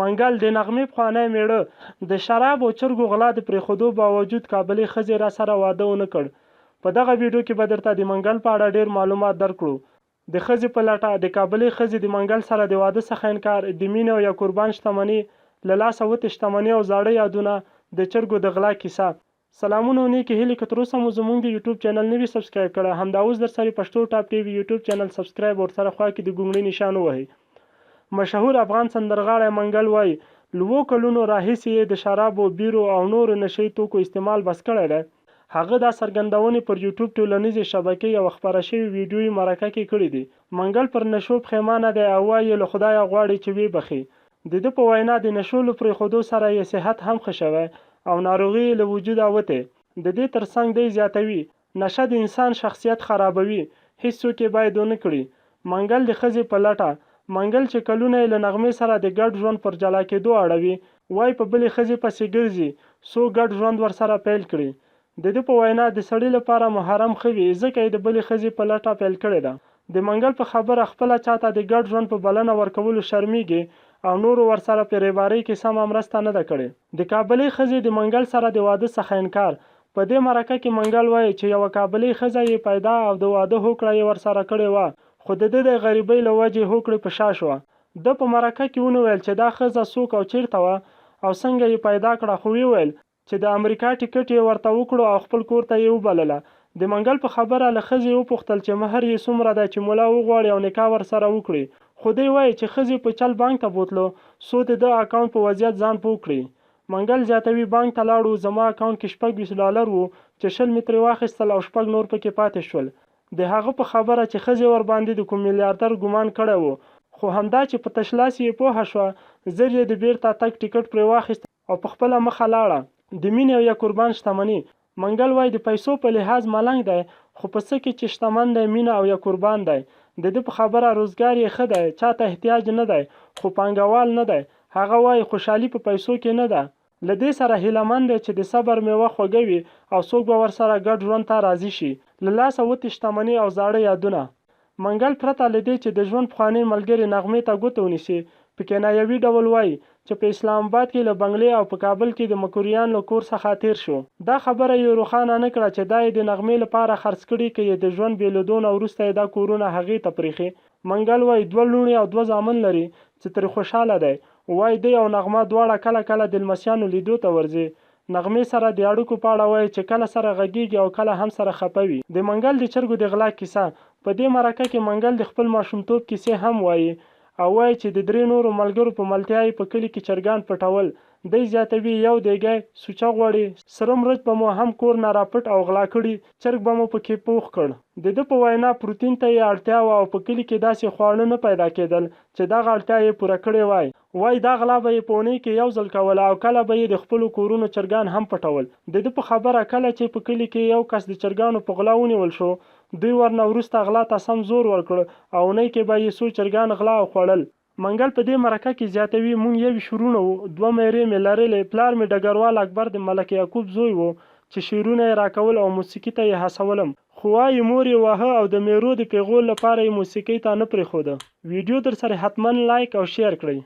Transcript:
منګل د نغمې پخوانی میړه د شراب او چرګو غلا د پرېښودو باوجود کابلي ښځې را سره واده ونه کړ. په دغه ویډیو کې به درته د منګل په اړه ډېر معلومات درکړو. د ښځې په لټه د کابلي ښځې د منګل سره د واده څخه انکار، د مینې او یا قربان شتمني، له لاسه وتې شتمني او زاړه یادونه، د چرګو د غلا کیسه. سلامونه او نیکې هیلې، که تر اوسه مو زموږ د یوټیوب چینل نه وي سبسکرایب کړی، همدا اوس در سره پښتو ټاپ ټي وي یوټیوب چینل سبسکرایب ورسره خوا کې د ګونګړي نشان ووهئ. مشهور افغان سندرغاړی منګل وایي له 7 کلونو راهیسې یې د شرابو، بیرو او نورو نشهیي توکو استعمال بس کړی دی. هغه دا څرګندونې پر یوټیوب ټولنیزې شبکې یوه خپره شوې ویډیویي مرکه کې کړې دي. منګل پر نشو پښیمانه دی او وایي له خدایه غواړي چې ویې بخښي. د ده په وینا د نشو له پرېښودو سره یې صحت هم ښه شوی او ناروغي یې له وجوده وتې. د دې ترڅنګ دی زیاتوي نشه د انسان شخصیت خرابوي، هیڅوک یې باید ونه کړي. منګل د ښځې په لټه. منګل چې کلونه یې له نغمې سره د ګډ ژوند پر جلا کېدو اړوي، وایي په بلې ښځې پسې ګرځي څو ګډ ژوند ورسره پیل کړي. د ده په وینا د سړي لپاره محرم ښه وي ځکه یې د بلې ښځې په لټه پیل کړې ده. د منګل په خبره خپله چاته د ګډ ژوند په بلنه ورکولو شرمېږي او نورو ورسره په ریبارۍ کې سمه مرسته نه ده کړې. د کابلي ښځې د منګل سره د واده څخه انکار. په دې مرکه کې منګل وایي چې یوه کابلي ښځه یې پیدا او د واده هوکړه یې ورسره کړې وه، خو د ده د غریبۍ له وجې هوکړې په شا شوه. ده په مرکه کې ونه ویل چې دا ښځه څوک او چیرته وه او څنګه یې پیدا کړه، خو ویې ویل چې د امریکا ټکټ یې ورته وکړو او خپل کور ته یې وبلله. د منګل په خبره له ښځې وپوښتل چې مهر یې څومره دی چې ملا وغواړي او نکاح ورسره وکړي، خو دی وایي چې ښځې په چل بانک ته بوتلو څو د ده اکاونټ په وضعیت ځان پوه کړي. منګل زیاتوي بانک ته لاړو، زما اکاونټ کې $26 وو چې 20 مې ترې واخیستل او 6 نور پکې پاتې شول. د هغه په خبره چې ښځې ورباندې د کوم میلیاردر ګمان کړی وو، خو همدا چې په تش لاس یې پوهه شوه، زر یې د بیرته تګ ټکټ پرې واخیست او په خپله مخه لاړه. د مینې او یا قربان شتمني. منګل وایي د پیسو په لحاظ ملنګ دی، خو په څه کې چې شتمن دی مینه او یا قربان دی. د ده په خبره روزګار یې ښه دی، چاته احتیاج نه دی، خو پانګوال نه دی. هغه وایي خوشحالي په پیسو کې نه ده. له دې سره هیله مند دی چې د صبر میوه خوږه وي او څوک به ورسره ګډ ژوند ته راضي شي. له لاسه وتې شتمني او زاړه یادونه. منګل پرته له دې چې د ژوند پخوانۍ ملګرې نغمې ته ګوته ونیسي، په کنایوي ډول وایي چې په اسلام آباد کې له بنګلې او په کابل کې د مکروریان له کور څخه تیر شو. دا خبره یې روښانه نه کړه چې دا یې د نغمې لپاره خرڅ کړي که یې د ژوند بېلېدو نه وروسته یې دا کورونه هغې ته پرېښي. منګل وایي 2 لوڼې او 2 زامن لري چې ترې خوشحاله دی. وایي دی او نغمه دواړه کله کله د لمسیانو لیدو ته ورځي. نغمې سره د اړیکو په اړه وایي چې کله سره غږیږي او کله هم سره خفه وي. د منګل د چرګو د غلا کیسه. په دې مرکه کې منګل د خپل ماشومتوب کیسې هم وایي او وایي چې د 3 نورو ملګرو په ملتیا یې په کلي کې چرګان پټول. دی زیاتوي یو دیګی سوچه غوړي، سره مرچ به مو هم کور نه راپټ او غلا کړي، چرګ به مو پکې پوخ کړ. د ده په وینا پروتین ته یې اړتیا وه او په کلي کې داسې خواړه نه پیدا کېدل چې دغه اړتیا یې پوره کړې وای. وایي دا غلا به یې په اونۍ کې 1 ځل کوله او کله به یې د خپلو کورونو چرګان هم پټول. د ده په خبره کله چې په کلي کې یو کس د چرګانو په غلا ونیول شو، دوی ورنه وروسته غلا ته سم زور ورکړ او اونۍ کې به یې څو چرګان غلا او خوړل. منګل په دې مرکه کې زیاتوي مونږ 1 شورونه وو، 2 مېرې مې لرلې، پلار مې ډګروال اکبر د ملک یعقوب زوی وو چې شعرونه یې راکول او موسیقي ته یې هڅولم، خو وایي مور یې واهه او د میرو د پیغور لپاره یې موسیقۍ ته نه پرېښوده. ویډیو در سره حتما لایک او شیر کړئ.